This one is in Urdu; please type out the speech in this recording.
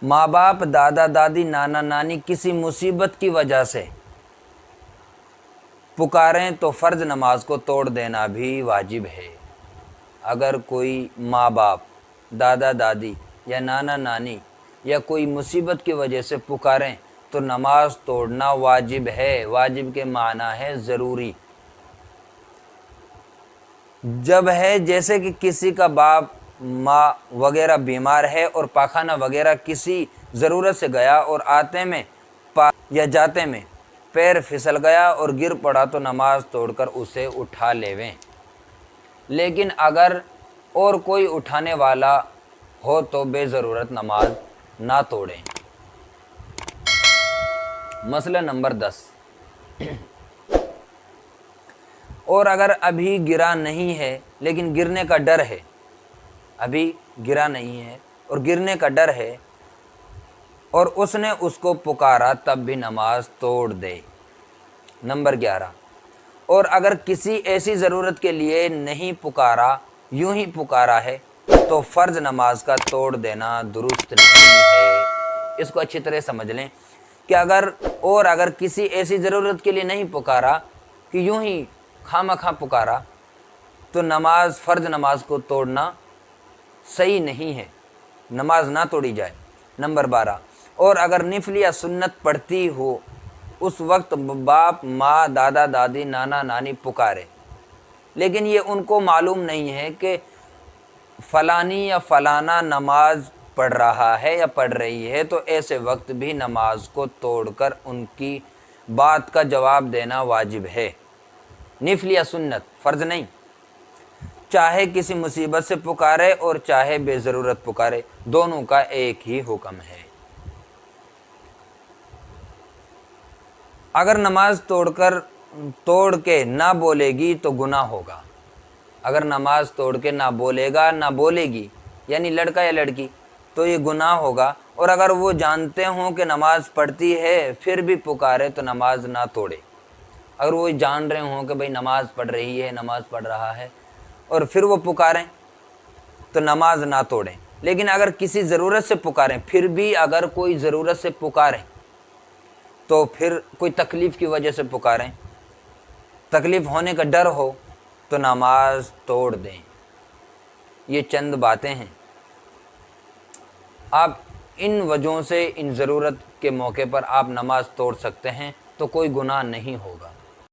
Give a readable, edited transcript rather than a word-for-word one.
ماں باپ، دادا دادی، نانا نانی کسی مصیبت کی وجہ سے پکاریں تو فرض نماز کو توڑ دینا بھی واجب ہے۔ اگر کوئی ماں باپ، دادا دادی یا نانا نانی یا کوئی مصیبت کی وجہ سے پکاریں تو نماز توڑنا واجب ہے۔ واجب کے معنی ہے ضروری۔ جب ہے جیسے کہ کسی کا باپ ماں وغیرہ بیمار ہے اور پاخانہ وغیرہ کسی ضرورت سے گیا اور آتے میں یا جاتے میں پیر پھسل گیا اور گر پڑا تو نماز توڑ کر اسے اٹھا لیویں۔ لیکن اگر اور کوئی اٹھانے والا ہو تو بے ضرورت نماز نہ توڑیں۔ مسئلہ نمبر 10، اور اگر ابھی گرا نہیں ہے لیکن گرنے کا ڈر ہے، ابھی گرا نہیں ہے اور گرنے کا ڈر ہے اور اس نے اس کو پکارا تب بھی نماز توڑ دے۔ نمبر 11، اور اگر کسی ایسی ضرورت کے لیے نہیں پکارا، یوں ہی پکارا ہے تو فرض نماز کا توڑ دینا درست نہیں ہے۔ اس کو اچھی طرح سمجھ لیں کہ اگر کسی ایسی ضرورت کے لیے نہیں پکارا کہ یوں ہی خواہ پکارا تو فرض نماز کو توڑنا صحیح نہیں ہے، نماز نہ توڑی جائے۔ نمبر 12، اور اگر نفل یا سنت پڑھتی ہو اس وقت باپ، ماں، دادا دادی، نانا نانی پکارے لیکن یہ ان کو معلوم نہیں ہے کہ فلانی یا فلانا نماز پڑھ رہا ہے یا پڑھ رہی ہے، تو ایسے وقت بھی نماز کو توڑ کر ان کی بات کا جواب دینا واجب ہے۔ نفل یا سنت، فرض نہیں، چاہے کسی مصیبت سے پکارے اور چاہے بے ضرورت پکارے، دونوں کا ایک ہی حکم ہے۔ اگر نماز توڑ کے نہ بولے گی تو گناہ ہوگا۔ اگر نماز توڑ کے نہ بولے گا نہ بولے گی، یعنی لڑکا یا لڑکی، تو یہ گناہ ہوگا۔ اور اگر وہ جانتے ہوں کہ نماز پڑھتی ہے پھر بھی پکارے تو نماز نہ توڑے۔ اگر وہ جان رہے ہوں کہ بھئی نماز پڑھ رہی ہے، نماز پڑھ رہا ہے، اور پھر وہ پکاریں تو نماز نہ توڑیں۔ لیکن اگر کسی ضرورت سے پکاریں، پھر بھی اگر کوئی ضرورت سے پکاریں تو پھر کوئی تکلیف کی وجہ سے پکاریں، تکلیف ہونے کا ڈر ہو تو نماز توڑ دیں۔ یہ چند باتیں ہیں، آپ ان وجہوں سے ان ضرورت کے موقع پر آپ نماز توڑ سکتے ہیں، تو کوئی گناہ نہیں ہوگا۔